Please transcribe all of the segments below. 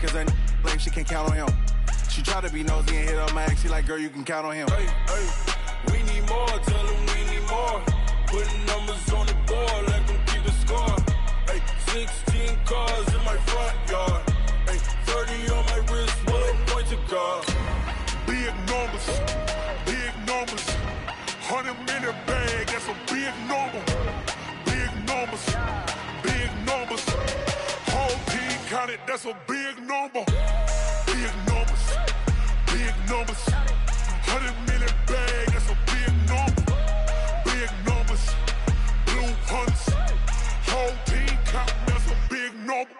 Cause that like she can count on him. She try to be nosy and hit up my ex. She like, girl, you can count on him. Hey, we need more. Tell them we need more. Putting numbers on the board. Let them keep the score. Hey, 16 cars in my front yard. Hey, 30 on my wrist. Bullet point to God. Big numbers. Big numbers. 100 minute bag. That's a big number. Big numbers. Big numbers. Whole team counted. That's a big number. Big numbers. Big numbers. 100 minute bag. That's a big number. Big numbers. Blue hunts. Whole team counting. That's a big number.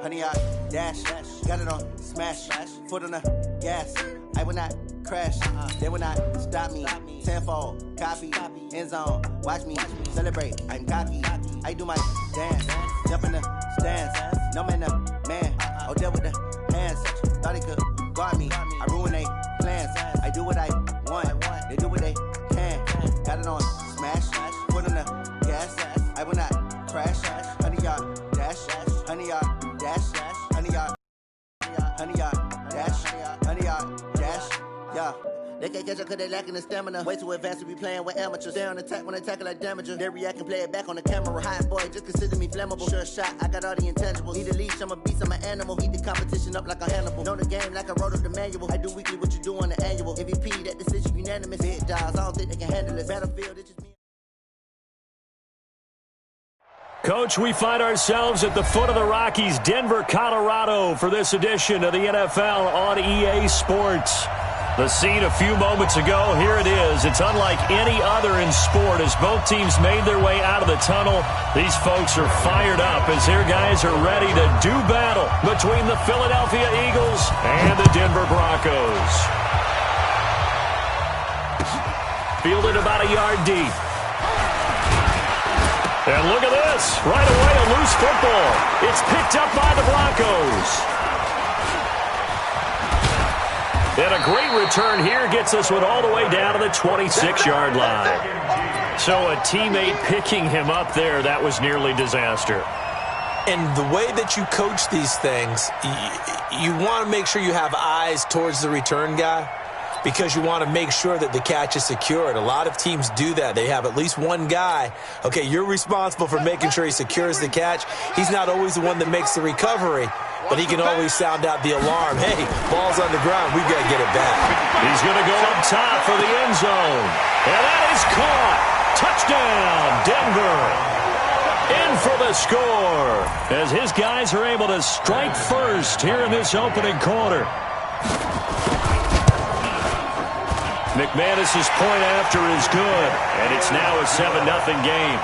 Honey, I dash, got it on smash, foot on the gas. I will not crash, they will not stop me. Tenfold, copy, end zone, watch me celebrate. I'm cocky, I do my dance, jump in the stands. No man, the man, oh, deal with the hands. Thought he could guard me, I ruin they plans. I do what I want, they do what they can. Got it on smash, foot on the gas. I will not crash, honey, y'all dash, honey, y'all dash, honey, y'all dash, honey, y'all dash, yeah. They can't catch up cause they lacking the stamina. Way too advanced to be playing with amateurs. Stay on attack when I tackle like damager. They react and play it back on the camera. Hot boy, just consider me flammable. Sure shot, I got all the intangibles. Need a leash, I'm a beast, I'm an animal. Heat the competition up like a Hannibal. Know the game like I wrote up the manual. I do weekly what you do on the annual. MVP, that decision unanimous. Big jobs, I don't think they can handle it. Battlefield, it's just me. Coach, we find ourselves at the foot of the Rockies, Denver, Colorado, for this edition of the NFL on EA Sports. The scene a few moments ago, here it is. It's unlike any other in sport as both teams made their way out of the tunnel. These folks are fired up as their guys are ready to do battle between the Philadelphia Eagles and the Denver Broncos. Fielded about a yard deep. And look at this. Right away, a loose football. It's picked up by the Broncos. And a great return here gets us one all the way down to the 26-yard line. So a teammate picking him up there, that was nearly disaster. And the way that you coach these things, you want to make sure you have eyes towards the return guy, because you want to make sure that the catch is secured. A lot of teams do that. They have at least one guy. Okay, you're responsible for making sure he secures the catch. He's not always the one that makes the recovery, but he can always sound out the alarm. Hey, ball's on the ground. We've got to get it back. He's going to go up top for the end zone. And that is caught. Touchdown, Denver. In for the score as his guys are able to strike first here in this opening quarter. McManus's point after is good, and it's now a 7-0 game.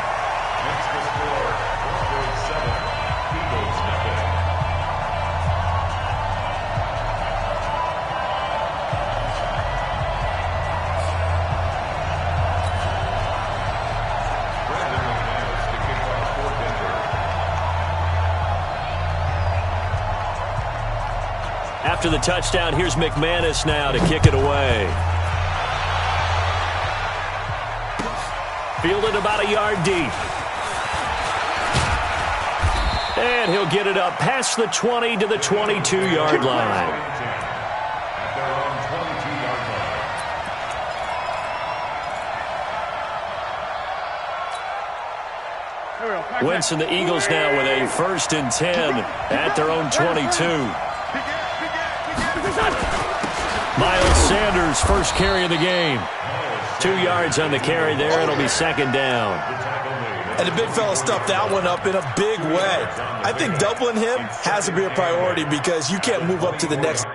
After the touchdown, here's McManus now to kick it away. Fielded about a yard deep. And he'll get it up past the 20 to the 22-yard line. Wentz and the Eagles now with a 1st and 10 at their own 22. Miles Sanders, first carry of the game. 2 yards on the carry there. It'll be 2nd down. And the big fella stuffed that one up in a big way. I think doubling him has to be a priority because you can't move up to the next.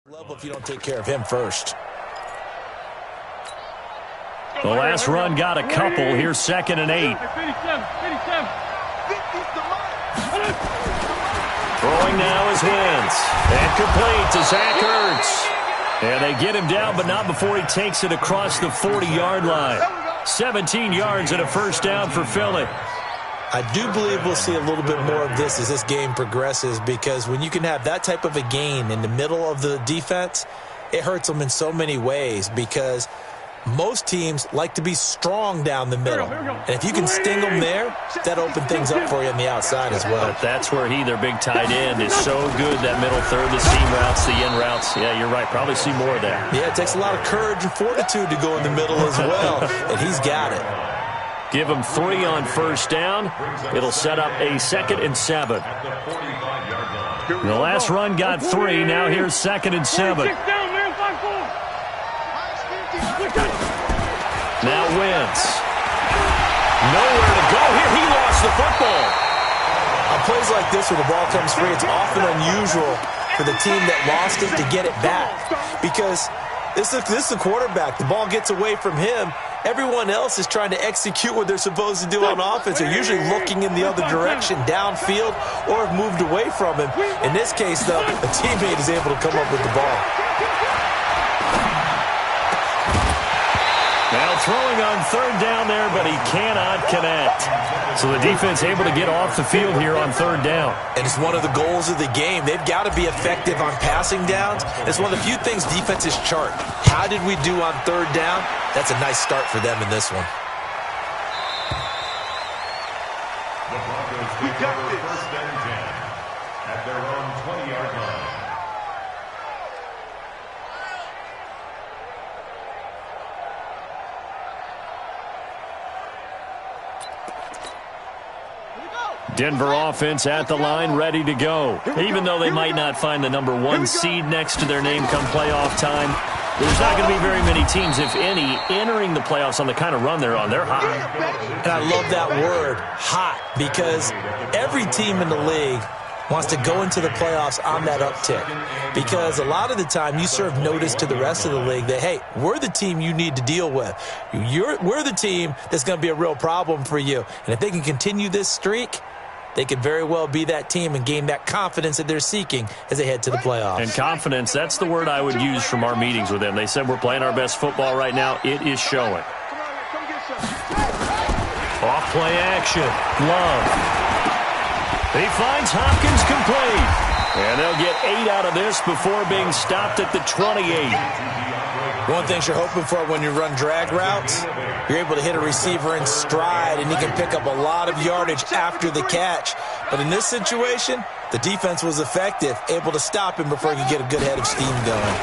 Level if you don't take care of him first. The last run got a couple. Here's 2nd and 8. Throwing now is Wentz. And complete to Zach Ertz. And they get him down, but not before he takes it across the 40-yard line. 17 yards and a first down for Philly. I do believe we'll see a little bit more of this as this game progresses, because when you can have that type of a gain in the middle of the defense, it hurts them in so many ways, because most teams like to be strong down the middle. And if you can sting them there, that opens things up for you on the outside as well. But that's where their big tight end, is so good, that middle third, the seam routes, the in routes. Yeah, you're right. Probably see more of that. Yeah, it takes a lot of courage and fortitude to go in the middle as well, and he's got it. Give him 3 on first down. It'll set up a 2nd and 7. The last run got 3. Now here's 2nd and 7. Now Wentz. Nowhere to go here. He lost the football. On plays like this where the ball comes free, it's often unusual for the team that lost it to get it back, because this is the quarterback. The ball gets away from him. Everyone else is trying to execute what they're supposed to do on offense. They're usually looking in the other direction, downfield, or have moved away from him. In this case, though, a teammate is able to come up with the ball. Now throwing on 3rd down there, but he cannot connect. So the defense able to get off the field here on 3rd down. And it's one of the goals of the game. They've got to be effective on passing downs. It's one of the few things defenses chart. How did we do on 3rd down? That's a nice start for them in this one. The Broncos take over 1st and 10 at their own 20-yard line. Denver offense at the line, ready to go. Even though they might not find the number 1 seed next to their name come playoff time, there's not going to be very many teams, if any, entering the playoffs on the kind of run they're on. They're hot. And I love that word, hot, because every team in the league wants to go into the playoffs on that uptick, because a lot of the time you serve notice to the rest of the league that, hey, we're the team you need to deal with. We're the team that's going to be a real problem for you. And if they can continue this streak, they could very well be that team and gain that confidence that they're seeking as they head to the playoffs. And confidence, that's the word I would use from our meetings with them. They said we're playing our best football right now. It is showing. Off play action. Love. He finds Hopkins complete. And they'll get 8 out of this before being stopped at the 28. One thing you're hoping for when you run drag routes, you're able to hit a receiver in stride, and he can pick up a lot of yardage after the catch. But in this situation, the defense was effective, able to stop him before he could get a good head of steam going.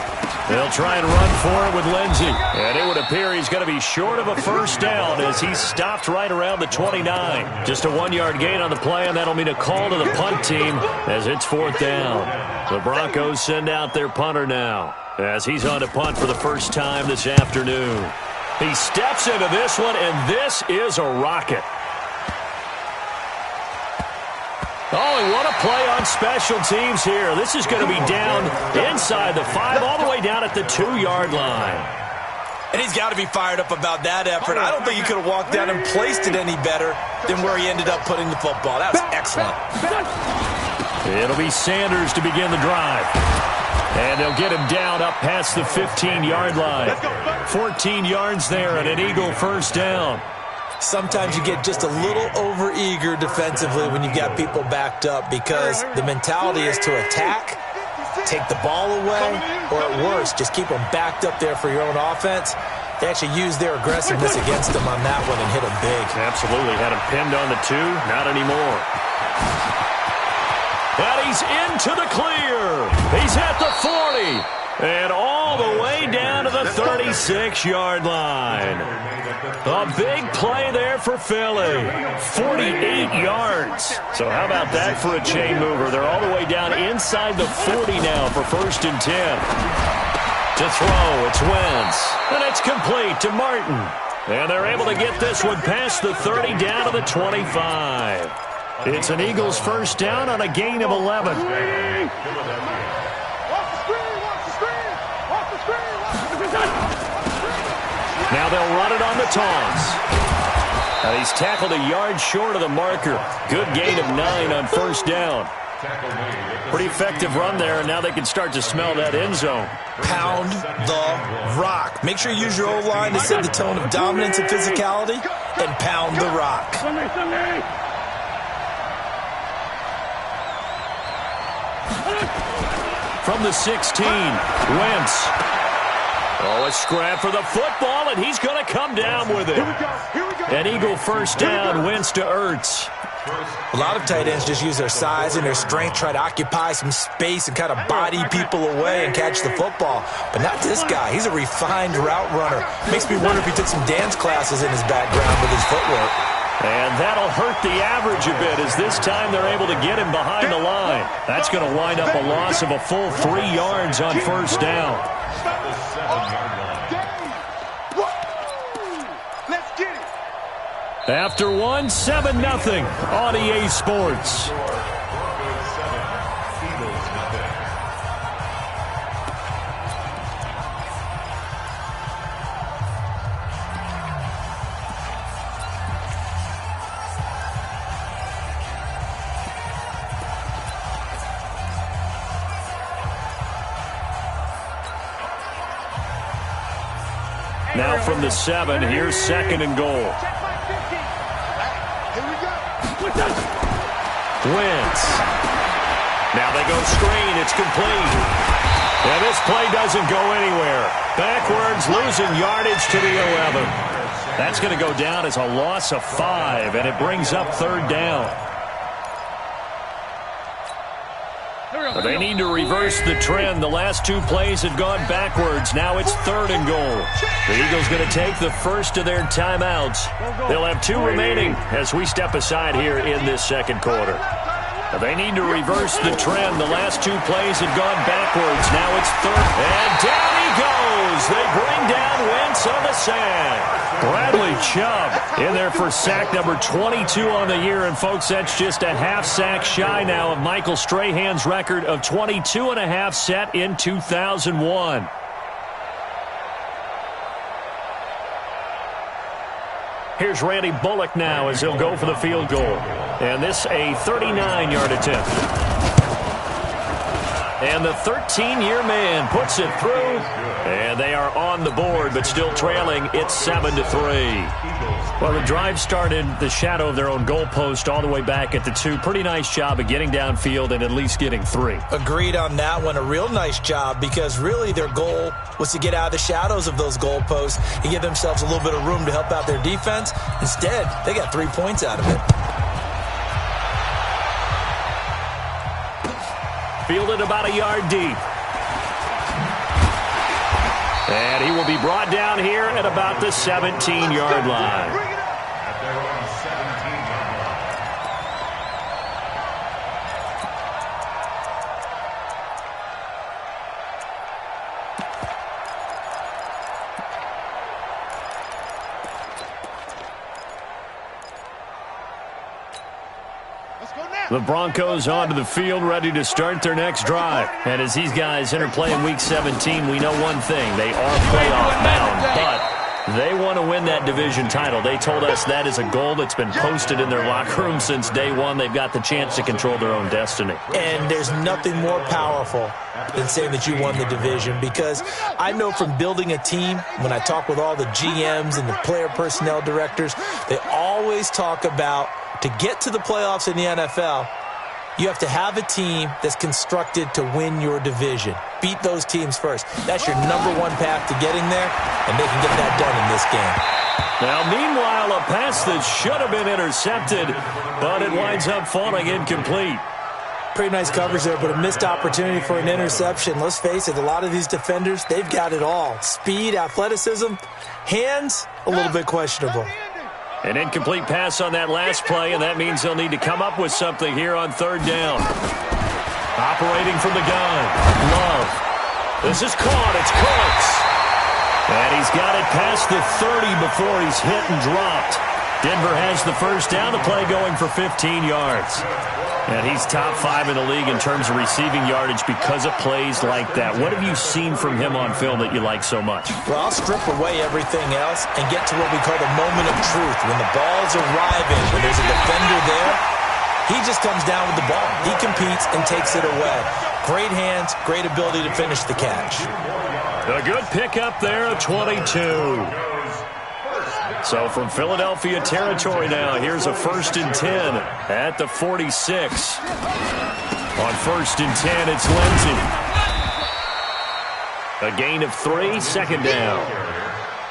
They'll try and run for it with Lindsey. And it would appear he's going to be short of a first down as he's stopped right around the 29. Just a 1-yard gain on the play, and that'll mean a call to the punt team as it's 4th down. The Broncos send out their punter now as he's on to punt for the first time this afternoon. He steps into this one, and this is a rocket. Oh, and what a play on special teams here. This is going to be down inside the 5, all the way down at the 2-yard line. And he's got to be fired up about that effort. I don't think he could have walked down and placed it any better than where he ended up putting the football. That was excellent. It'll be Sanders to begin the drive. And they'll get him down up past the 15-yard line. 14 yards there and an Eagle first down. Sometimes you get just a little over-eager defensively when you've got people backed up, because the mentality is to attack, take the ball away, or at worst, just keep them backed up there for your own offense. They actually used their aggressiveness against them on that one and hit them big. Absolutely. Had him pinned on the 2. Not anymore. And he's into the clear. He's at the 40. And all the way down to the 36-yard line. A big play there for Philly. 48 yards. So how about that for a chain mover? They're all the way down inside the 40 now for 1st and 10. To throw, it's Wentz. And it's complete to Martin. And they're able to get this one past the 30 down to the 25. It's an Eagles first down on a gain of 11. Now they'll run it on the taunts. And he's tackled a yard short of the marker. Good gain of 9 on first down. Pretty effective run there, and now they can start to smell that end zone. Pound the rock. Make sure you use your O-line to set the tone of dominance and physicality, and pound the rock. From the 16, Wentz. Oh, a scrap for the football, and he's going to come down with it. An Eagle first down, Wentz to Ertz. A lot of tight ends just use their size and their strength, try to occupy some space and kind of body people away and catch the football. But not this guy. He's a refined route runner. Makes me wonder if he took some dance classes in his background with his footwork. And that'll hurt the average a bit as this time they're able to get him behind the line. That's going to wind up a loss of a full 3 yards on first down. After 1, 7-0 on EA Sports. Now from the 7, here's 2nd and goal. Wentz. Now they go screen. It's complete. And this play doesn't go anywhere. Backwards, losing yardage to the 11. That's going to go down as a loss of 5, and it brings up 3rd down. But they need to reverse the trend. The last 2 plays had gone backwards. Now it's 3rd and goal. The Eagles going to take the first of their timeouts. They'll have 2 remaining as we step aside here in this 2nd quarter. They need to reverse the trend. The last 2 plays had gone backwards. Now it's 3rd. And down he goes. They bring down Wentz on the sack. Bradley Chubb in there for sack number 22 on the year. And, folks, that's just a half sack shy now of Michael Strahan's record of 22.5 set in 2001. Here's Randy Bullock now as he'll go for the field goal. And this a 39-yard attempt. And the 13-year man puts it through. And they are on the board, but still trailing. It's 7-3. Well, the drive started the shadow of their own goalpost all the way back at the 2. Pretty nice job of getting downfield and at least getting 3. Agreed on that one. A real nice job because really their goal was to get out of the shadows of those goalposts and give themselves a little bit of room to help out their defense. Instead, they got 3 points out of it. Fielded about a yard deep. And he will be brought down here at about the 17-yard line. The Broncos onto the field, ready to start their next drive. And as these guys enter play in Week 17, we know one thing. They are playoff bound, but they want to win that division title. They told us that is a goal that's been posted in their locker room since day one. They've got the chance to control their own destiny. And there's nothing more powerful than saying that you won the division, because I know from building a team, when I talk with all the GMs and the player personnel directors, they always talk about to get to the playoffs in the NFL, you have to have a team that's constructed to win your division. Beat those teams first. That's your #1 path to getting there, and they can get that done in this game. Now, meanwhile, a pass that should have been intercepted, but it winds up falling incomplete. Pretty nice coverage there, but a missed opportunity for an interception. Let's face it, a lot of these defenders, they've got it all. Speed, athleticism, hands, a little bit questionable. An incomplete pass on that last play, and that means they'll need to come up with something here on 3rd down. Operating from the gun, Love. This is caught. It's Cooks. And he's got it past the 30 before he's hit and dropped. Denver has the first down. The play going for 15 yards. And he's top 5 in the league in terms of receiving yardage because of plays like that. What have you seen from him on film that you like so much? Well, I'll strip away everything else and get to what we call the moment of truth. When the ball's arriving, when there's a defender there, he just comes down with the ball. He competes and takes it away. Great hands, great ability to finish the catch. A good pickup there, 22. So from Philadelphia territory now, here's a 1st and 10 at the 46. On 1st and 10, it's Lindsey. A gain of 3, second down.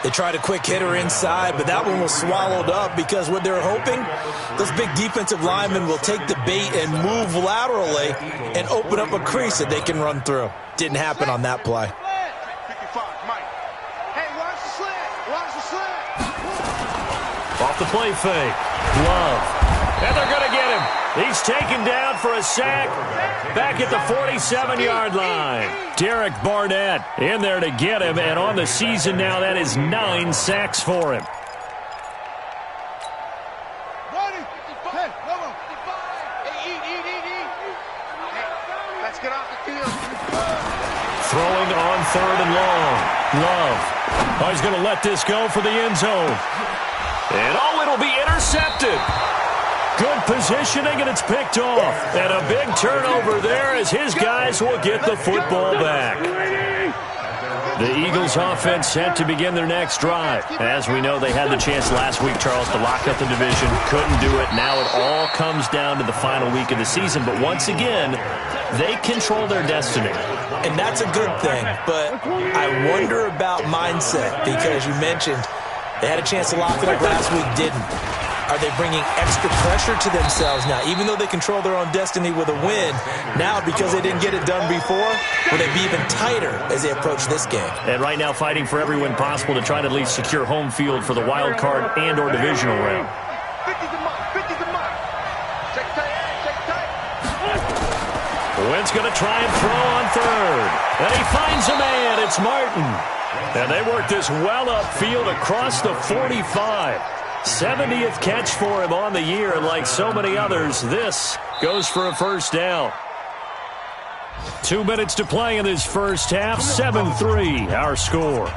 They tried a quick hitter inside, but that one was swallowed up because what they're hoping, those big defensive linemen will take the bait and move laterally and open up a crease that they can run through. Didn't happen on that play. Off the play fake. Love. And they're going to get him. He's taken down for a sack back at the 47-yard line. Derek Barnett in there to get him. And on the season now, that is 9 sacks for him. Let's get off the field. Throwing on 3rd and long. Love. Oh, he's going to let this go for the end zone. And it'll be intercepted. Good positioning, and it's picked off. And a big turnover there as his guys will get the football back. The Eagles offense set to begin their next drive. As we know, they had the chance last week, Charles, to lock up the division. Couldn't do it. Now it all comes down to the final week of the season. But once again, they control their destiny. And that's a good thing. But I wonder about mindset because you mentioned they had a chance to lock it up last week, didn't. Are they bringing extra pressure to themselves now? Even though they control their own destiny with a win, now because they didn't get it done before, will they be even tighter as they approach this game? And right now fighting for every win possible to try to at least secure home field for the wild card and or divisional round. Wentz going to try and throw on 3rd. And he finds a man. It's Martin. And they work this well upfield across the 45. 70th catch for him on the year. And like so many others, this goes for a first down. 2 minutes to play in this first half. 7-3 our score.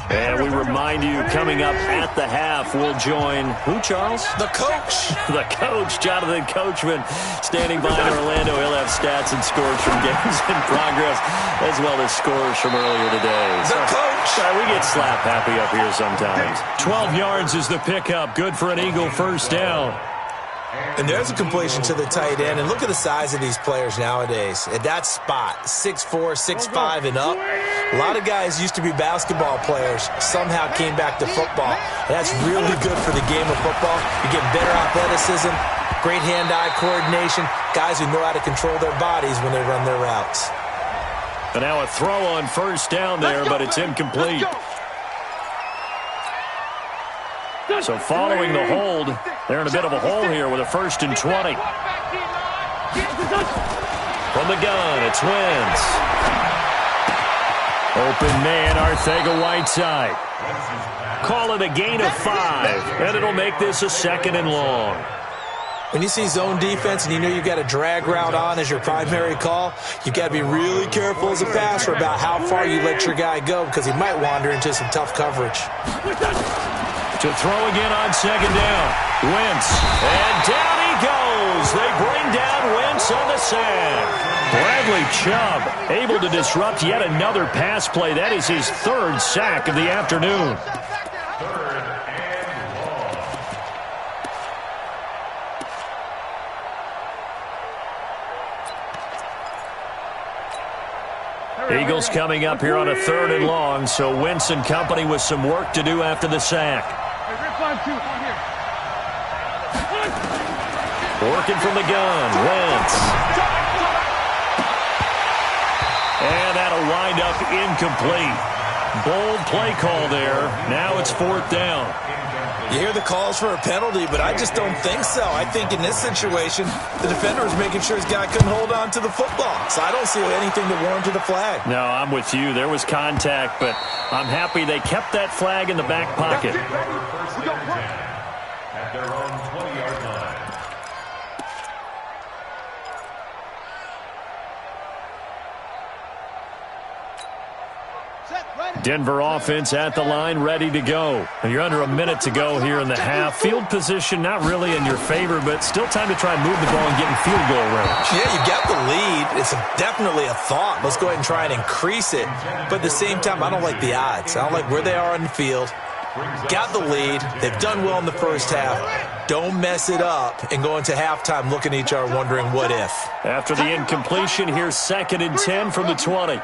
And we remind you, coming up at the half, we'll join who, Charles? The coach. The coach, Jonathan Coachman, standing by in Orlando. He'll have stats and scores from games in progress, as well as scores from earlier today. The coach. We get slap happy up here sometimes. 12 yards is the pickup. Good for an Eagle first down. And there's a completion to the tight end. And look at the size of these players nowadays. At that spot, 6'4", 6'5", and up. A lot of guys used to be basketball players, somehow came back to football. And that's really good for the game of football. You get better athleticism, great hand-eye coordination, guys who know how to control their bodies when they run their routes. And now a throw on first down there, but it's incomplete. So following the hold, they're in a bit of a hole here with a 1st and 20. From the gun, it's Wentz. Open man, Arcega-Whiteside. Call it a gain of 5, and it'll make this a 2nd and long. When you see zone defense and you know you've got a drag route on as your primary call, you've got to be really careful as a passer about how far you let your guy go because he might wander into some tough coverage. To throw again on 2nd down. Wentz. And down he goes. They bring down Wentz on the sack. Bradley Chubb able to disrupt yet another pass play. That is his 3rd sack of the afternoon. Eagles coming up here on a 3rd and long, so Wentz and company with some work to do after the sack. Working from the gun, Wentz. And that'll wind up incomplete. Bold play call there. Now it's 4th down. You hear the calls for a penalty, but I just don't think so. I think in this situation, the defender was making sure his guy couldn't hold on to the football. So I don't see anything that warranted a flag. No, I'm with you. There was contact, but I'm happy they kept that flag in the back pocket. At their own 20-yard line. Denver offense at the line, ready to go. And you're under a minute to go here in the half. Field position not really in your favor, but still time to try and move the ball and get in field goal range. Yeah, you got the lead. It's definitely a thought. Let's go ahead and try and increase it. But at the same time, I don't like the odds. I don't like where they are on the field. Got the lead. They've done well in the first half. Don't mess it up and go into halftime looking at each other wondering what if. After the incompletion, here's 2nd and 10 from the 20.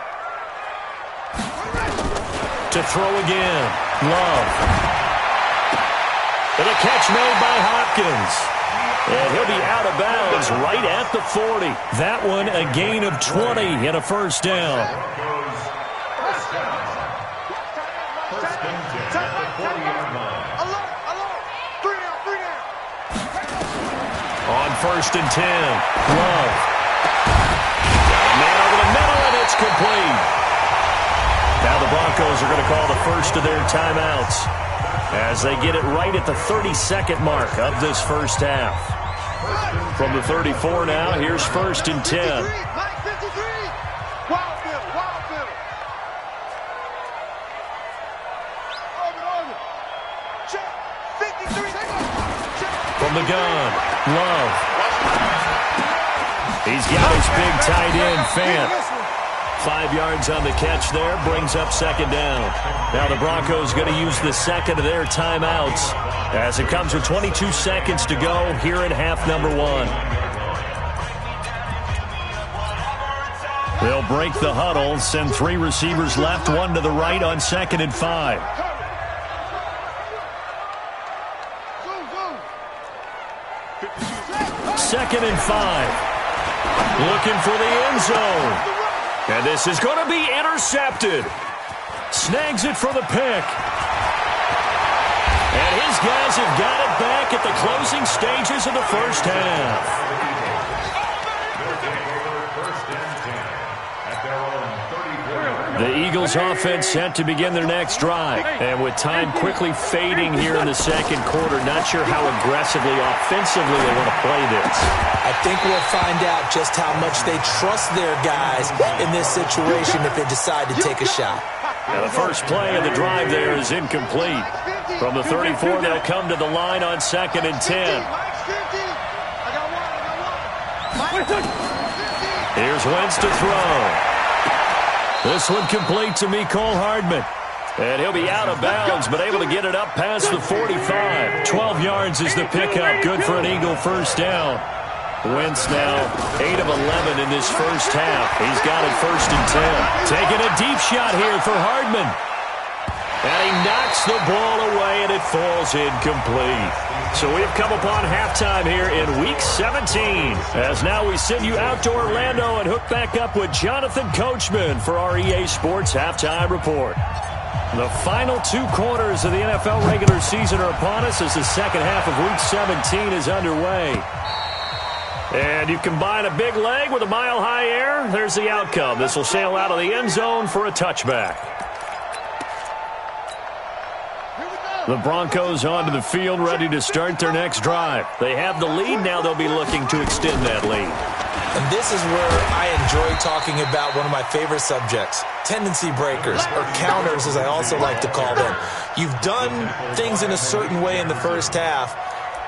To throw again. Love. And a catch made by Hopkins. And he'll be out of bounds right at the 40. That one a gain of 20 and a first down. On 1st and 10. Love. Got a man over the middle, and it's complete. Now the Broncos are going to call the first of their timeouts as they get it right at the 32nd mark of this first half. From the 34 now, here's 1st and 10. From the gun, Love. He's got his big tight end, Fant. 5 yards on the catch there, brings up 2nd down. Now the Broncos going to use the second of their timeouts as it comes with 22 seconds to go here in half number 1. They'll break the huddle, send 3 receivers left, 1 to the right on 2nd and 5. Second and 5. Looking for the end zone. And this is going to be intercepted. Snags it for the pick. And his guys have got it back at the closing stages of the first half. The Eagles offense set to begin their next drive. And with time quickly fading here in the second quarter, not sure how aggressively, offensively they want to play this. I think we'll find out just how much they trust their guys in this situation if they decide to take a shot. Now the first play of the drive there is incomplete. From the 34, they'll come to the line on 2nd and 10. Here's Wentz to throw. This one complete to Mecole Hardman. And he'll be out of bounds, but able to get it up past the 45. 12 yards is the pickup. Good for an Eagle first down. Wentz now 8 of 11 in this first half. He's got it 1st and 10. Taking a deep shot here for Hardman. And he knocks the ball away, and it falls incomplete. So we've come upon halftime here in Week 17. As now we send you out to Orlando and hook back up with Jonathan Coachman for our EA Sports Halftime Report. The final 2 quarters of the NFL regular season are upon us as the second half of Week 17 is underway. And you combine a big leg with a mile-high air, there's the outcome. This will sail out of the end zone for a touchback. The Broncos onto the field, ready to start their next drive. They have the lead. Now they'll be looking to extend that lead. And this is where I enjoy talking about one of my favorite subjects, tendency breakers, or counters as I also like to call them. You've done things in a certain way in the first half,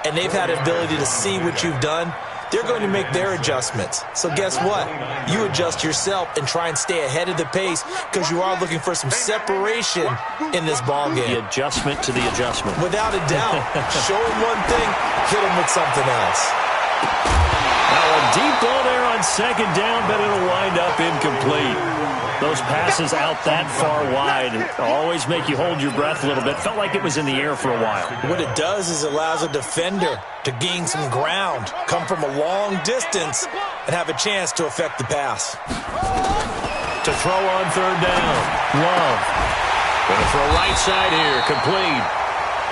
and they've had the ability to see what you've done. They're going to make their adjustments. So guess what? You adjust yourself and try and stay ahead of the pace because you are looking for some separation in this ballgame. The adjustment to the adjustment. Without a doubt. Show him one thing, hit him with something else. Now a deep ball there on 2nd down, but it'll wind up incomplete. Those passes out that far wide always make you hold your breath a little bit. Felt like it was in the air for a while. What it does is it allows a defender to gain some ground, come from a long distance, and have a chance to affect the pass. To throw on 3rd down. Love. Going to throw right side here, complete.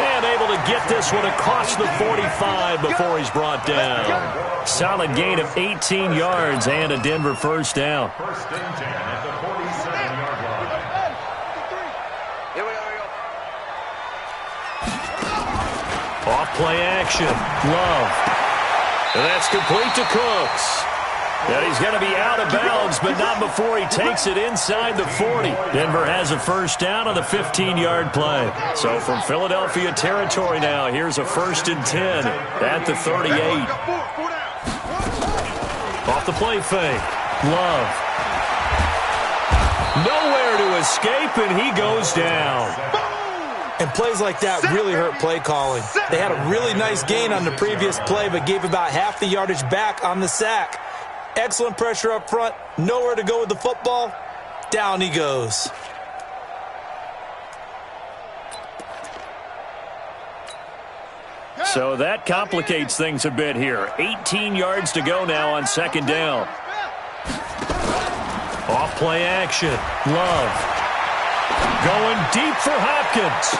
And able to get this one across the 45 before he's brought down. Solid gain of 18 yards and a Denver first down. First and 10 at the 47-yard line. Here we go. Off play action. Love. And that's complete to Cooks. And he's going to be out of bounds, but not before he takes it inside the 40. Denver has a first down on the 15-yard play. So from Philadelphia territory now, here's a first and 10 at the 38. Off the play fake. Love. Nowhere to escape, and he goes down. And plays like that really hurt play calling. They had a really nice gain on the previous play, but gave about half the yardage back on the sack. Excellent pressure up front. Nowhere to go with the football. Down he goes. So that complicates things a bit here. 18 yards to go now on second down. Off play action. Love. Going deep for Hopkins.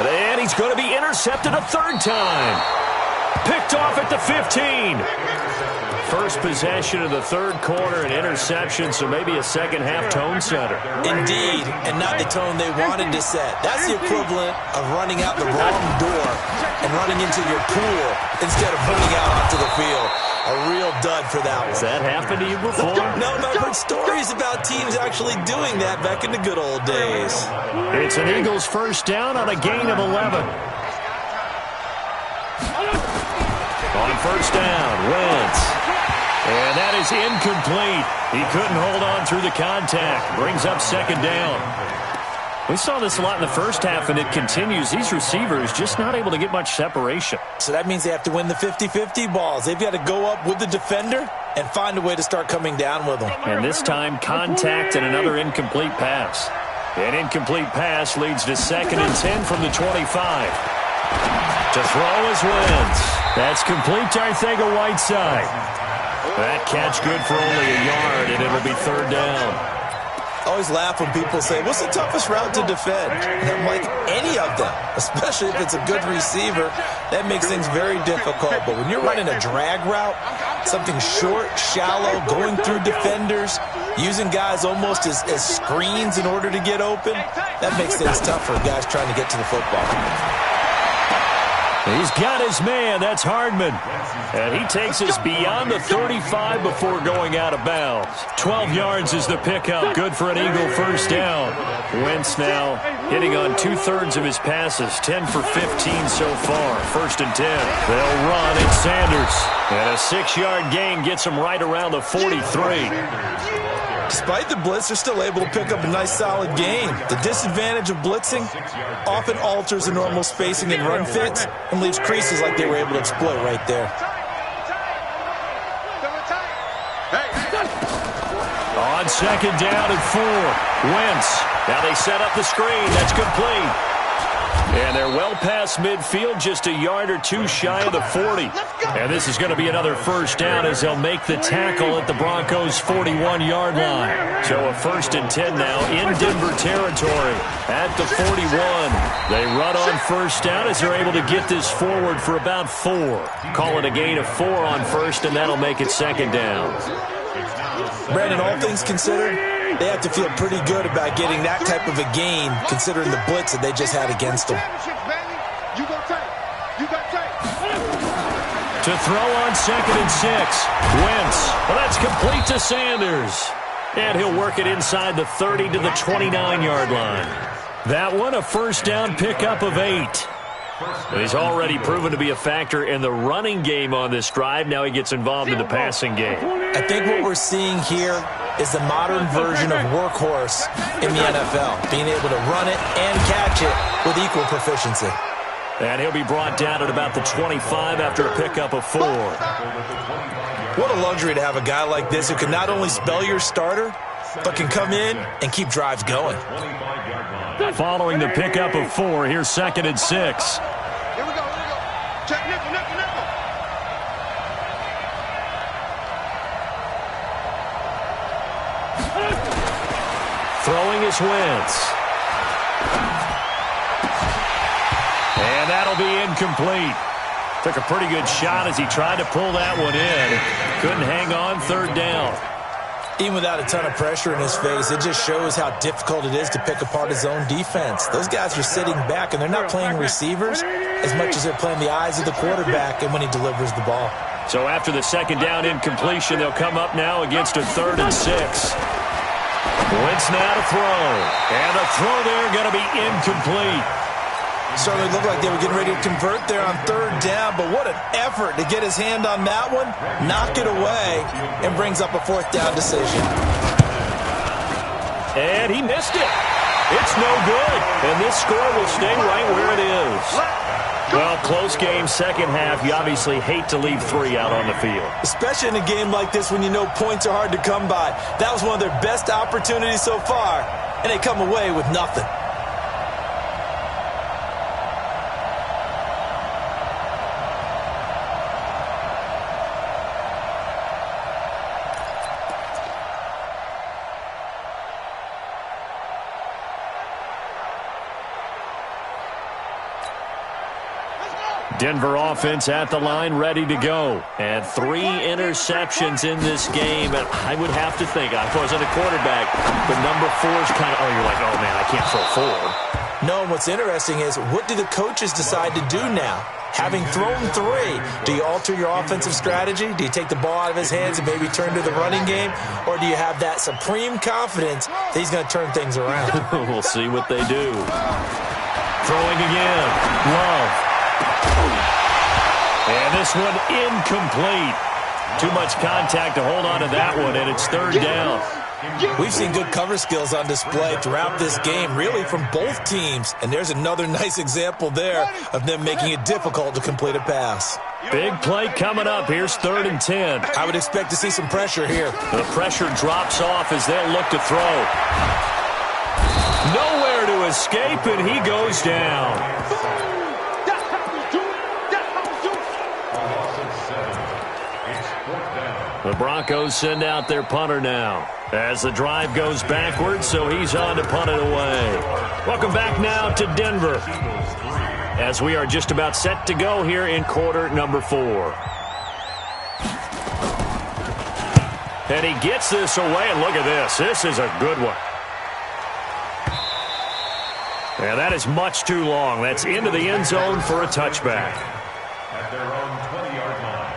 And he's going to be intercepted a third time. Picked off at the 15. First possession of the third quarter, an interception, so maybe a second-half tone setter. Indeed, and not the tone they wanted to set. That's the equivalent of running out the wrong door and running into your pool instead of running out onto the field. A real dud for that one. Has that happened to you before? No, I've heard stories about teams actually doing that back in the good old days. It's an Eagles first down on a gain of 11. On first down, Wentz. And that is incomplete. He couldn't hold on through the contact. Brings up second down. We saw this a lot in the first half, and it continues. These receivers just not able to get much separation. So that means they have to win the 50-50 balls. They've got to go up with the defender and find a way to start coming down with them. And this time, contact and another incomplete pass. An incomplete pass leads to second and 10 from the 25. To throw is Wentz. That's complete to Arcega-Whiteside. That catch good for only a yard, and it'll be third down. I always laugh when people say, what's the toughest route to defend? And I'm like, any of them, especially if it's a good receiver. That makes things very difficult. But when you're running a drag route, something short, shallow, going through defenders, using guys almost as screens in order to get open, that makes things tough for guys trying to get to the football. He's got his man. That's Hardman. And he takes us beyond the 35 before going out of bounds. 12 yards is the pickup. Good for an Eagle first down. Wentz now hitting on 2/3 of his passes. 10 for 15 so far. First and 10. They'll run. It's Sanders. And a 6-yard gain gets him right around the 43. Despite the blitz, they're still able to pick up a nice solid gain. The disadvantage of blitzing often alters the normal spacing and run fits and leaves creases like they were able to exploit right there. On second down and 4. Wentz. Now they set up the screen. That's complete. And they're well past midfield, just a yard or two shy of the 40. And this is going to be another first down as they'll make the tackle at the Broncos' 41-yard line. So a first and 10 now in Denver territory at the 41. They run on first down as they're able to get this forward for about 4. Call it a gain of 4 on first, and that'll make it second down. Brandon, all things considered, they have to feel pretty good about getting that type of a gain, considering the blitz that they just had against them. To throw on second and 6. Wentz. Well, that's complete to Sanders. And he'll work it inside the 30 to the 29-yard line. That one, a first down pickup of 8. He's already proven to be a factor in the running game on this drive. Now he gets involved in the passing game. I think what we're seeing here is the modern version of workhorse in the NFL, being able to run it and catch it with equal proficiency. And he'll be brought down at about the 25 after a pickup of 4. What a luxury to have a guy like this who can not only spell your starter, but can come in and keep drives going. Following the pickup of 4, here's second and 6. Here we go. Check nickel. Throwing is Wentz. And that'll be incomplete. Took a pretty good shot as he tried to pull that one in. Couldn't hang on, third down. Even without a ton of pressure in his face, it just shows how difficult it is to pick apart his own defense. Those guys are sitting back, and they're not playing receivers as much as they're playing the eyes of the quarterback and when he delivers the ball. So after the second down incompletion, they'll come up now against a 3rd and 6. Wentz now to throw. And the throw there going to be incomplete. Certainly looked like they were getting ready to convert there on 3rd down, but what an effort to get his hand on that one, knock it away, and brings up a 4th down decision. And he missed it. It's no good. And this score will stay right where it is. Well, close game, second half. You obviously hate to leave 3 out on the field. Especially in a game like this when you know points are hard to come by. That was one of their best opportunities so far, and they come away with nothing. Denver offense at the line, ready to go. And 3 interceptions in this game. And I would have to think, I wasn't a quarterback, but number 4 is kind of, you're like, oh, man, I can't throw 4. No, and what's interesting is, what do the coaches decide to do now? Having thrown 3, do you alter your offensive strategy? Do you take the ball out of his hands and maybe turn to the running game? Or do you have that supreme confidence that he's going to turn things around? We'll see what they do. Throwing again. Love. And this one incomplete. Too much contact to hold on to that one, and it's 3rd down. We've seen good cover skills on display throughout this game, really from both teams. And there's another nice example there of them making it difficult to complete a pass. Big play coming up. Here's 3rd and 10. I would expect to see some pressure here. The pressure drops off as they'll look to throw. Nowhere to escape, and he goes down. The Broncos send out their punter now as the drive goes backwards, so he's on to punt it away. Welcome back now to Denver as we are just about set to go here in quarter number 4. And he gets this away, and look at this. This is a good one. And that is much too long. That's into the end zone for a touchback. At their own 20-yard line.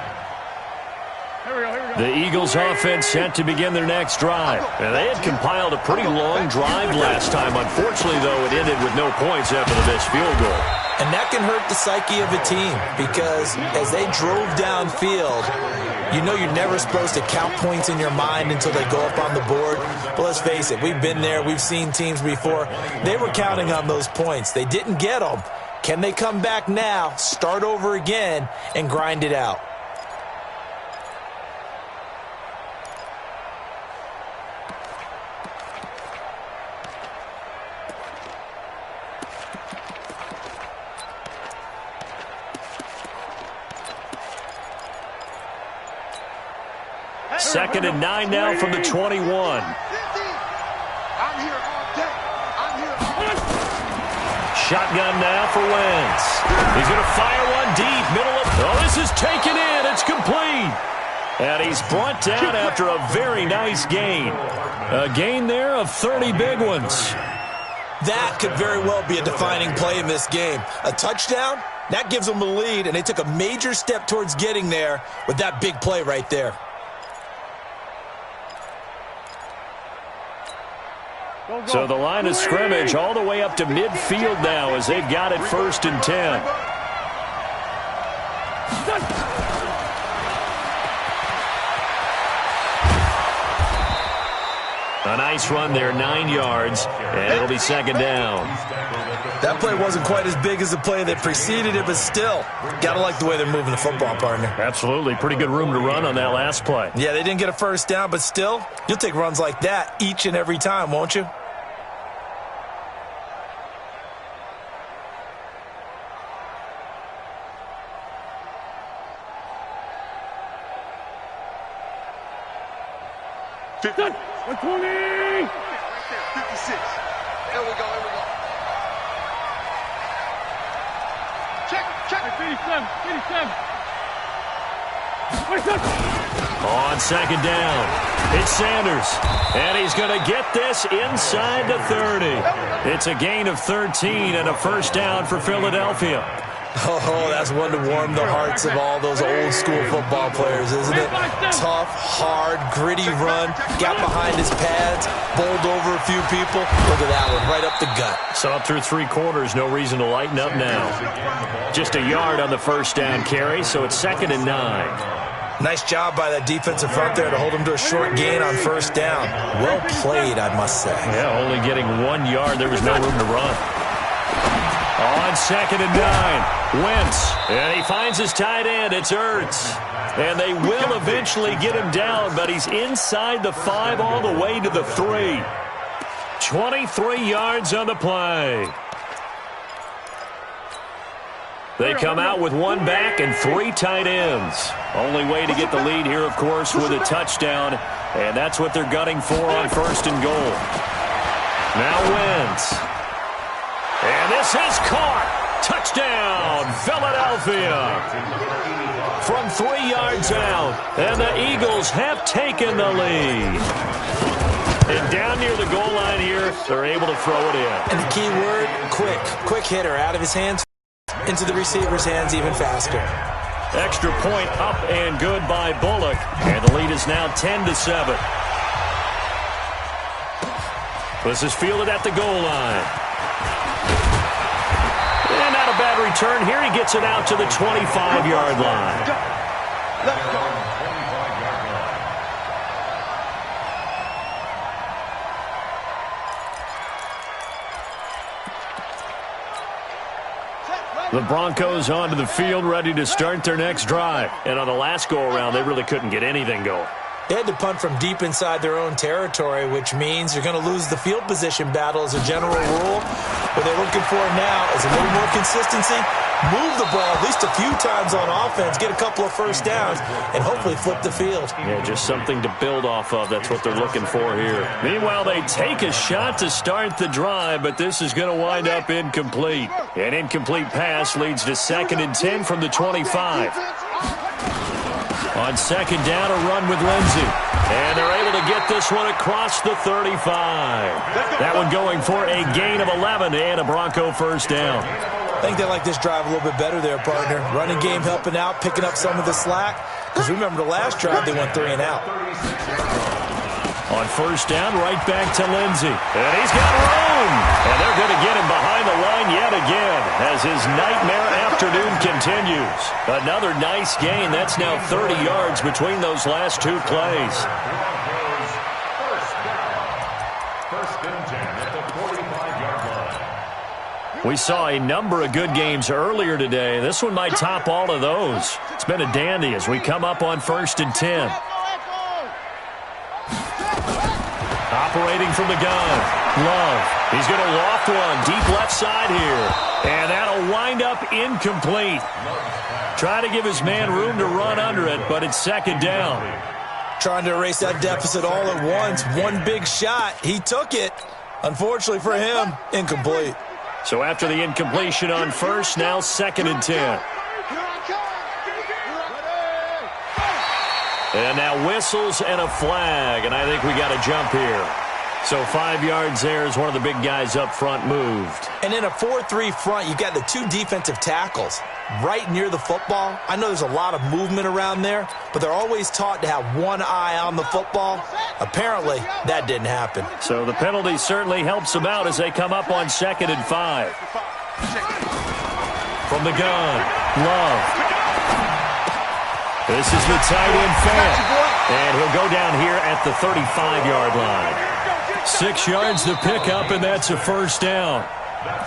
The Eagles offense set to begin their next drive. And they had compiled a pretty long drive last time. Unfortunately, though, it ended with no points after the missed field goal. And that can hurt the psyche of a team because as they drove downfield, you know you're never supposed to count points in your mind until they go up on the board. But let's face it, we've been there. We've seen teams before. They were counting on those points. They didn't get them. Can they come back now, start over again, and grind it out? Second and 9 now from the 21. I'm here all day. I'm here all day. Shotgun now for Wentz. He's going to fire one deep, middle of... Oh, this is taken in. It's complete. And he's brought down after a very nice gain. A gain there of 30 big ones. That could very well be a defining play in this game. A touchdown, that gives them the lead, and they took a major step towards getting there with that big play right there. So the line of scrimmage all the way up to midfield now as they've got it 1st and 10. A nice run there, 9 yards, and it'll be 2nd down. That play wasn't quite as big as the play that preceded it, but still, gotta like the way they're moving the football, partner. Absolutely. Pretty good room to run on that last play. Yeah, they didn't get a first down, but still, you'll take runs like that each and every time, won't you? Right there, 56. Here we go, here we go. On second down, it's Sanders, and he's going to get this inside the 30. It's a gain of 13 and a first down for Philadelphia. Oh, that's one to warm the hearts of all those old-school football players, isn't it? Tough, hard, gritty run, got behind his pads, bowled over a few people. Look at that one, right up the gut. Saw through 3 quarters, no reason to lighten up now. Just a yard on the first down carry, so it's 2nd and 9. Nice job by that defensive front there to hold him to a short gain on first down. Well played, I must say. Yeah, only getting 1 yard. There was no room to run. On 2nd and 9, Wentz, and he finds his tight end. It's Ertz. And they will eventually get him down, but he's inside the 5 all the way to the 3. 23 yards on the play. They come out with 1 back and 3 tight ends. Only way to get the lead here, of course, with a touchdown, and that's what they're gunning for on 1st and goal. Now Wentz. And this is caught. Touchdown, Philadelphia. From 3 yards out, and the Eagles have taken the lead. And down near the goal line here, they're able to throw it in. And the key word, quick. Quick hitter out of his hands into the receiver's hands even faster. Extra point up and good by Bullock. And the lead is now 10-7. This is fielded at the goal line. And not a bad return here. He gets it out to the 25-yard line. Let's go. The Broncos onto the field, ready to start their next drive. And on the last go-around, they really couldn't get anything going. They had to punt from deep inside their own territory, which means you're going to lose the field position battle as a general rule. What they're looking for now is a little more consistency, move the ball at least a few times on offense, get a couple of first downs, and hopefully flip the field. Yeah, just something to build off of. That's what they're looking for here. Meanwhile, they take a shot to start the drive, but this is going to wind up incomplete. An incomplete pass leads to 2nd and 10 from the 25. On 2nd down, a run with Lindsey. And they're able to get this one across the 35. That one going for a gain of 11 and a Bronco first down. I think they like this drive a little bit better there, partner. Running game helping out, picking up some of the slack. Because remember the last drive, they went 3 and out. On 1st down, right back to Lindsey. And he's got room. And they're going to get him behind the line yet again as his nightmare afternoon continues. Another nice gain. That's now 30 yards between those last 2 plays. First and 10 at the 45-yard line. We saw a number of good games earlier today. This one might top all of those. It's been a dandy as we come up on 1st and 10. Operating from the gun, Love. He's going to loft one deep left side here. And that'll wind up incomplete. Try to give his man room to run under it, but it's 2nd down. Trying to erase that deficit all at once. One big shot. He took it. Unfortunately for him, incomplete. So after the incompletion on 1st, now 2nd and 10. And now whistles and a flag, and I think we got a jump here. So 5 yards there as one of the big guys up front moved. And in a 4-3 front, you've got the 2 defensive tackles right near the football. I know there's a lot of movement around there, but they're always taught to have one eye on the football. Apparently, that didn't happen. So the penalty certainly helps them out as they come up on 2nd and 5. From the gun, Love. This is the tight end Fant, and he'll go down here at the 35-yard line. 6 yards to pick up, and that's a first down.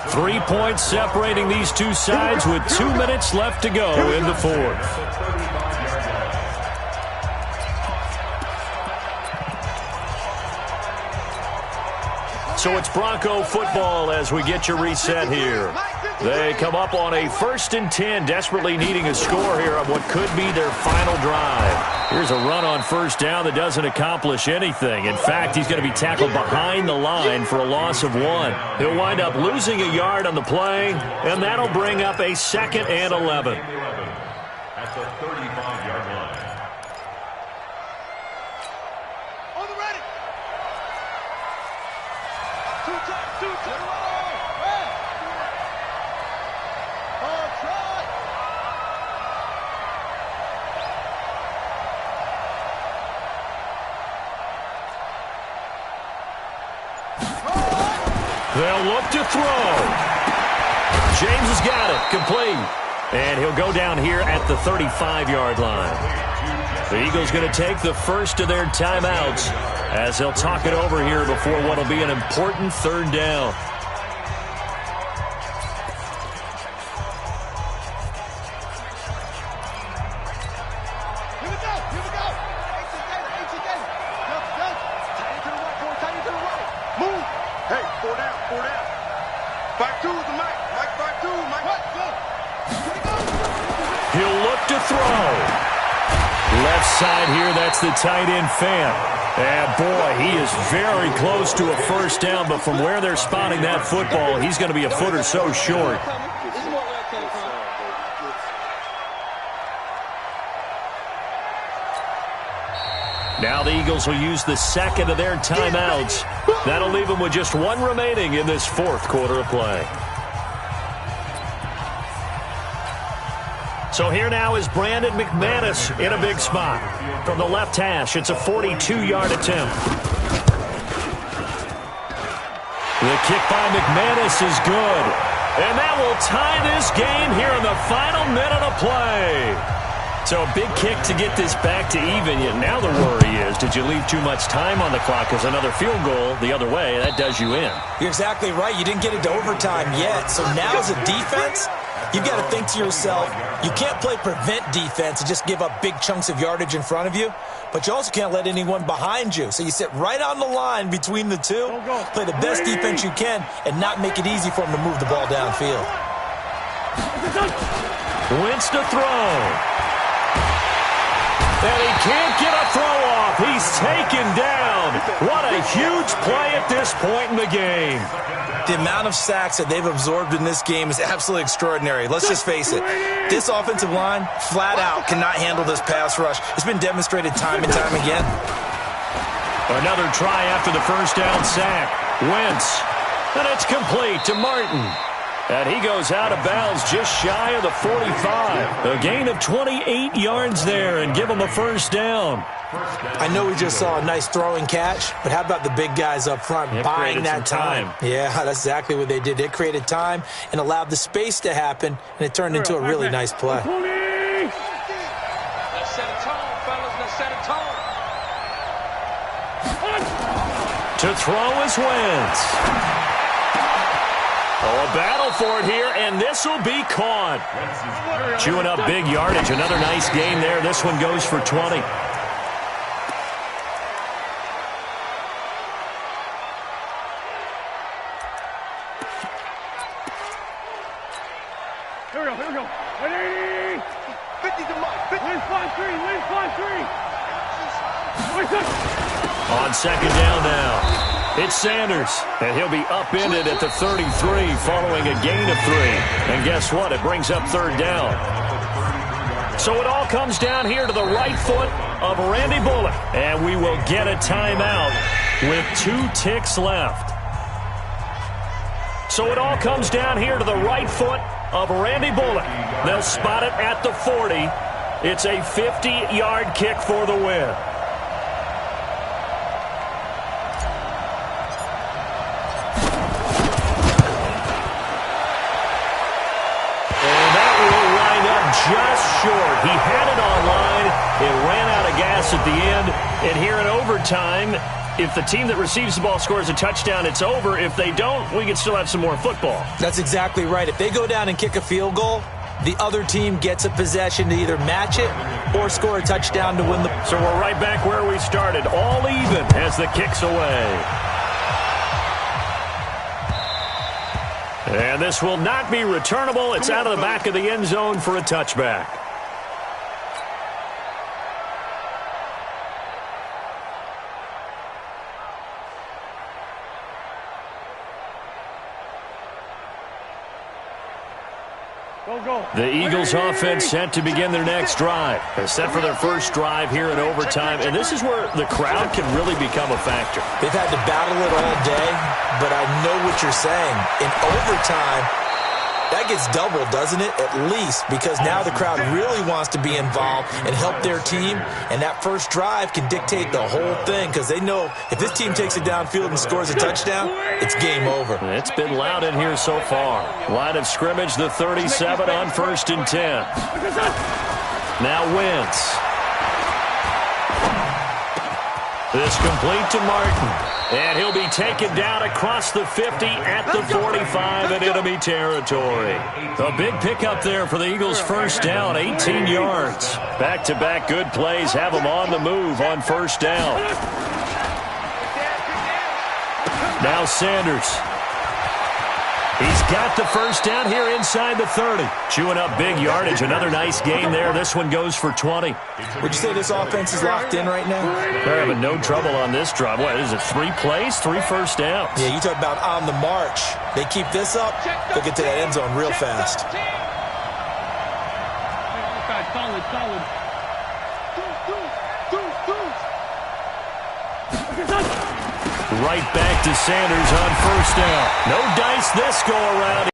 3 points separating these two sides with 2 minutes left to go in the 4th. So it's Bronco football as we get your reset here. They come up on a 1st and 10, desperately needing a score here on what could be their final drive. Here's a run on 1st down that doesn't accomplish anything. In fact, he's going to be tackled behind the line for a loss of 1. He'll wind up losing a yard on the play, and that'll bring up a 2nd and 11. At the 35-yard line. On the ready. Two-time. They'll look to throw. James has got it. Complete. And he'll go down here at the 35-yard line. The Eagles going to take the first of their timeouts as they'll talk it over here before what will be an important 3rd down. He'll look to throw. Left side here, that's the tight end fan. And boy, he is very close to a 1st down, but from where they're spotting that football, he's going to be a foot or so short. Now the Eagles will use the 2nd of their timeouts. That'll leave them with just 1 remaining in this 4th quarter of play. So here now is Brandon McManus in a big spot. From the left hash, it's a 42-yard attempt. The kick by McManus is good. And that will tie this game here in the final minute of play. So a big kick to get this back to even. Yet now the worry is, did you leave too much time on the clock? Because another field goal the other way, that does you in. You're exactly right. You didn't get it to overtime yet. So now as a defense, you've got to think to yourself, you can't play prevent defense and just give up big chunks of yardage in front of you, but you also can't let anyone behind you. So you sit right on the line between the two, play the best defense you can, and not make it easy for them to move the ball downfield. Wentz to throw. And he can't get a throw off. He's taken down. What a huge play at this point in the game. The amount of sacks that they've absorbed in this game is absolutely extraordinary. Let's just face it. This offensive line, flat out, cannot handle this pass rush. It's been demonstrated time and time again. Another try after the 1st down sack. Wentz. And it's complete to Martin. And he goes out of bounds just shy of the 45. A gain of 28 yards there and give him a 1st down. I know we just saw a nice throwing catch, but how about the big guys up front buying that time? Yeah, that's exactly what they did. They created time and allowed the space to happen, and it turned into a really nice play. Let's set a tone, fellas. Let's set a tone. To throw is Wentz. Oh, a battle for it here, and this will be caught. Chewing up big yardage. Another nice gain there. This one goes for 20. Here we go. Ready? 50 to Mike. 50. Fly three. On 2nd down now. It's Sanders, and he'll be upended at the 33 following a gain of 3. And guess what? It brings up 3rd down. So it all comes down here to the right foot of Randy Bullock, and we will get a timeout with 2 ticks left. So it all comes down here to the right foot of Randy Bullock. They'll spot it at the 40. It's a 50-yard kick for the win. Just short. He had it on line. It ran out of gas at the end. And here in overtime, if the team that receives the ball scores a touchdown, it's over. If they don't, we can still have some more football. That's exactly right. If they go down and kick a field goal, the other team gets a possession to either match it or score a touchdown to win the... So we're right back where we started. All even as the kick's away. And this will not be returnable. It's out of the back of the end zone for a touchback. The Eagles offense set to begin their next drive. They're set for their first drive here in overtime, and this is where the crowd can really become a factor. They've had to battle it all day, but I know what you're saying. In overtime, that gets doubled, doesn't it? At least, because now the crowd really wants to be involved and help their team, and that first drive can dictate the whole thing because they know if this team takes it downfield and scores a touchdown, it's game over. It's been loud in here so far. Line of scrimmage, the 37 on 1st and 10. Now Wentz. This complete to Martin. And he'll be taken down across the 50 at the 45 in enemy territory. A big pickup there for the Eagles' first down, 18 yards. Back-to-back good plays have them on the move on first down. Now Sanders. He's got the first down here inside the 30. Chewing up big yardage. Another nice gain there. This one goes for 20. Would you say this offense is locked in right now? They're having no trouble on this drive. What is it, 3 plays, 3 first downs? Yeah, you talk about on the march. They keep this up, they'll get to that end zone real fast. Solid. Right back to Sanders on first down. No dice this go-around.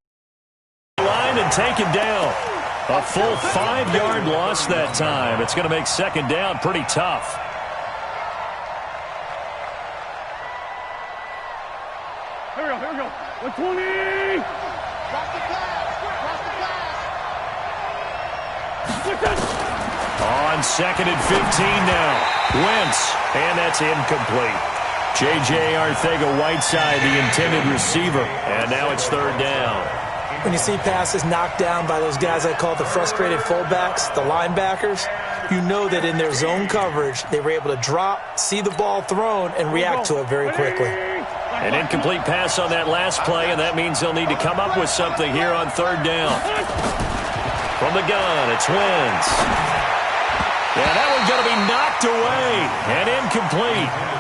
Line and taken down. A full 5-yard loss that time. It's going to make second down pretty tough. Here we go. 120. On 2nd and 15 now. Wentz, and that's incomplete. J.J. Arcega-Whiteside, the intended receiver, and now it's 3rd down. When you see passes knocked down by those guys I call the frustrated fullbacks, the linebackers, you know that in their zone coverage, they were able to drop, see the ball thrown, and react to it very quickly. An incomplete pass on that last play, and that means they'll need to come up with something here on 3rd down. From the gun, it's Wentz. Yeah, that one's going to be knocked away and incomplete.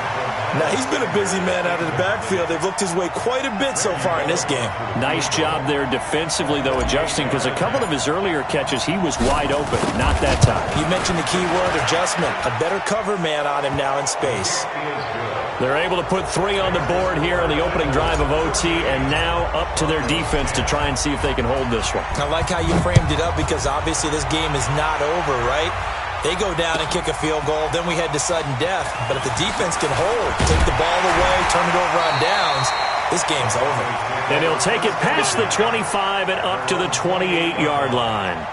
Now, he's been a busy man out of the backfield. They've looked his way quite a bit so far in this game. Nice job there defensively, though, adjusting, because a couple of his earlier catches, he was wide open. Not that time. You mentioned the key word, adjustment. A better cover man on him now in space. They're able to put 3 on the board here on the opening drive of OT, and now up to their defense to try and see if they can hold this one. I like how you framed it up, because obviously this game is not over, right? They go down and kick a field goal, then we head to sudden death. But if the defense can hold, take the ball away, turn it over on downs, this game's over. And he'll take it past the 25 and up to the 28-yard line.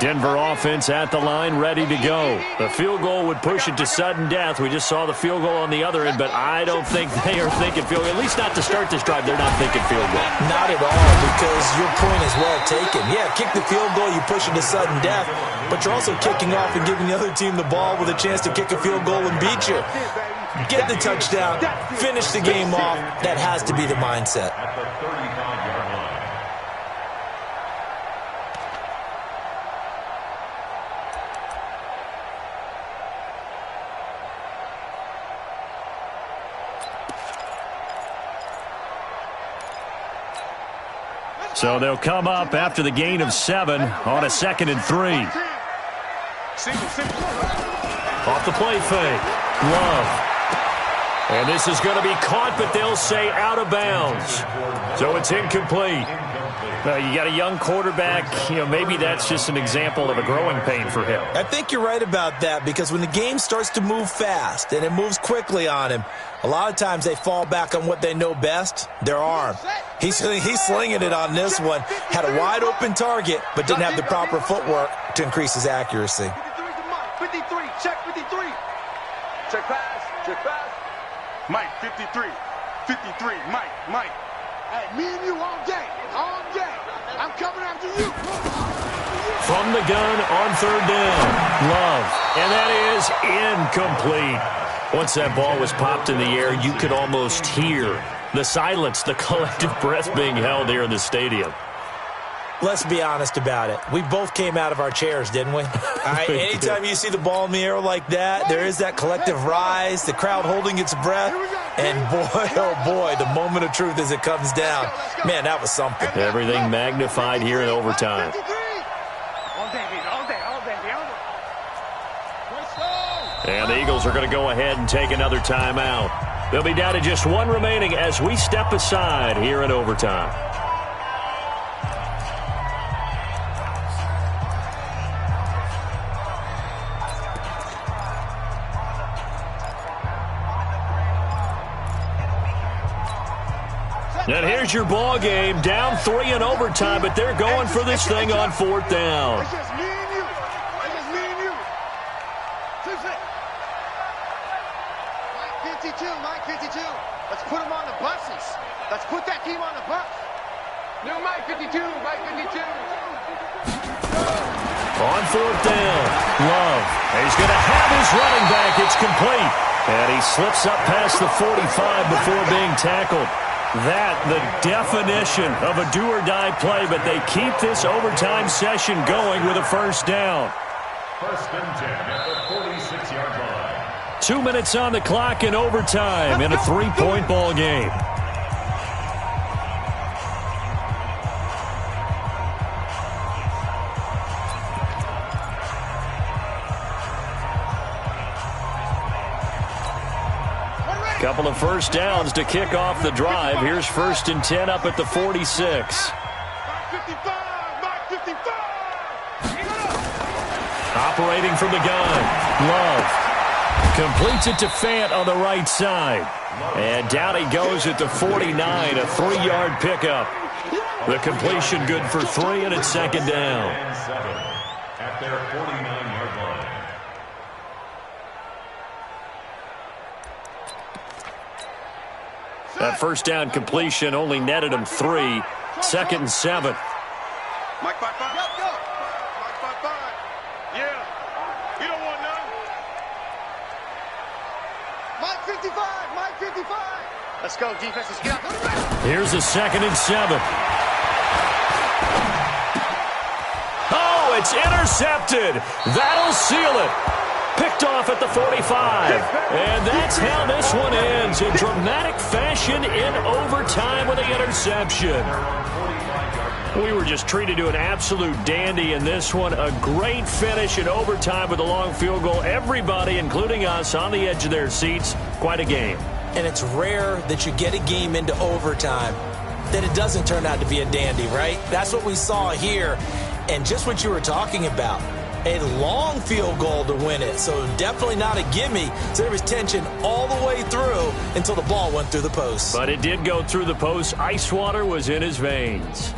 Denver offense at the line, ready to go. The field goal would push it to sudden death. We just saw the field goal on the other end, but I don't think they are thinking field goal. At least not to start this drive. They're not thinking field goal. Not at all, because your point is well taken. Yeah, kick the field goal, you push it to sudden death, but you're also kicking off and giving the other team the ball with a chance to kick a field goal and beat you. Get the touchdown, finish the game off. That has to be the mindset. At the 35-yard line. So they'll come up after the gain of 7 on a 2nd and 3. Off the play fake. Love. And this is going to be caught, but they'll say out of bounds. So it's incomplete. You got a young quarterback. Maybe that's just an example of a growing pain for him. I think you're right about that, because when the game starts to move fast and it moves quickly on him, a lot of times they fall back on what they know best, their arm. He's slinging it on this one. Had a wide open target, but didn't have the proper footwork to increase his accuracy. 53, check 53. Check pass. Mike, 53. 53, Mike. Hey, me and you all day. I'm coming after you. From the gun on 3rd down. Love. And that is incomplete. Once that ball was popped in the air, you could almost hear the silence, the collective breath being held here in the stadium. Let's be honest about it. We both came out of our chairs, didn't we? All right, anytime you see the ball in the air like that, there is that collective rise, the crowd holding its breath, and boy, oh boy, the moment of truth as it comes down. Man, that was something. Everything magnified here in overtime. And the Eagles are going to go ahead and take another timeout. They'll be down to just one remaining as we step aside here in overtime. And here's your ball game, down 3 in overtime, but they're going for this thing on 4th down. It's just me and you. It's just me and you. Mike 52. Let's put him on the buses. Let's put that team on the bus. New Mike 52. On 4th down, Love. He's going to have his running back. It's complete. And he slips up past the 45 before being tackled. That, the definition of a do-or-die play, but they keep this overtime session going with a 1st down. 1st and 10 at the 46-yard line. 2 minutes on the clock in overtime in a 3-point ball game. Couple of 1st downs to kick off the drive. Here's 1st and 10 up at the 46. Mike 55. Operating from the gun, Love completes it to Fant on the right side. And down he goes at the 49, a 3-yard pickup. The completion good for 3, and it's 2nd down. And 7 at their 49-yard line. That 1st down completion only netted him 3. 2nd and 7. Mike 55. Go. Mike 55. Yeah. You don't want none. Mike 55. Let's go, defense. Let's get out. Here's a 2nd and 7. Oh, it's intercepted. That'll seal it. Picked off at the 45. And that's how this one ends in dramatic fashion in overtime with the interception. We were just treated to an absolute dandy in this one. A great finish in overtime with a long field goal. Everybody, including us, on the edge of their seats. Quite a game. And it's rare that you get a game into overtime that it doesn't turn out to be a dandy, right? That's what we saw here. And just what you were talking about. A long field goal to win it, so definitely not a gimme. So there was tension all the way through until the ball went through the post. But it did go through the post. Ice water was in his veins.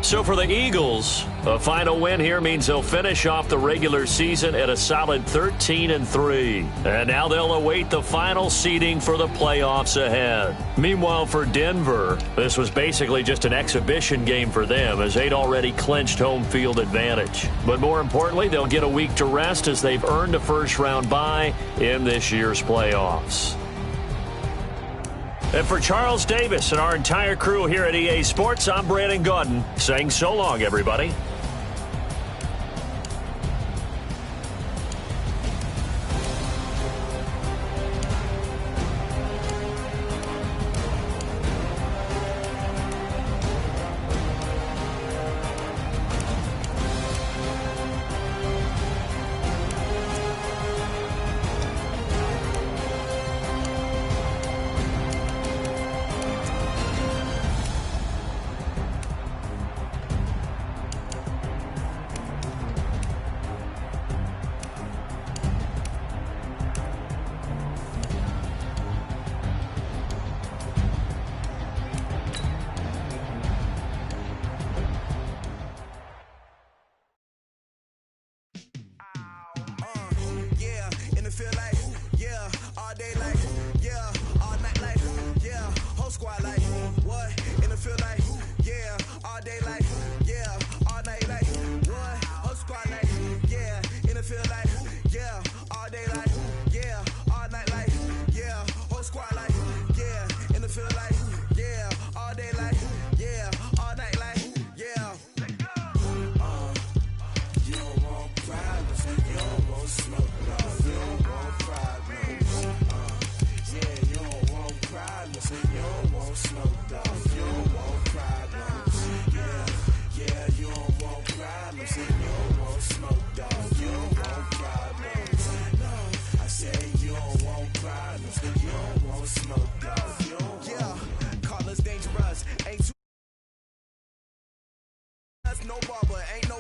So for the Eagles, a final win here means they'll finish off the regular season at a solid 13-3. And now they'll await the final seeding for the playoffs ahead. Meanwhile, for Denver, this was basically just an exhibition game for them as they'd already clinched home field advantage. But more importantly, they'll get a week to rest as they've earned a first-round bye in this year's playoffs. And for Charles Davis and our entire crew here at EA Sports, I'm Brandon Gaudin saying so long, everybody. barber, ain't no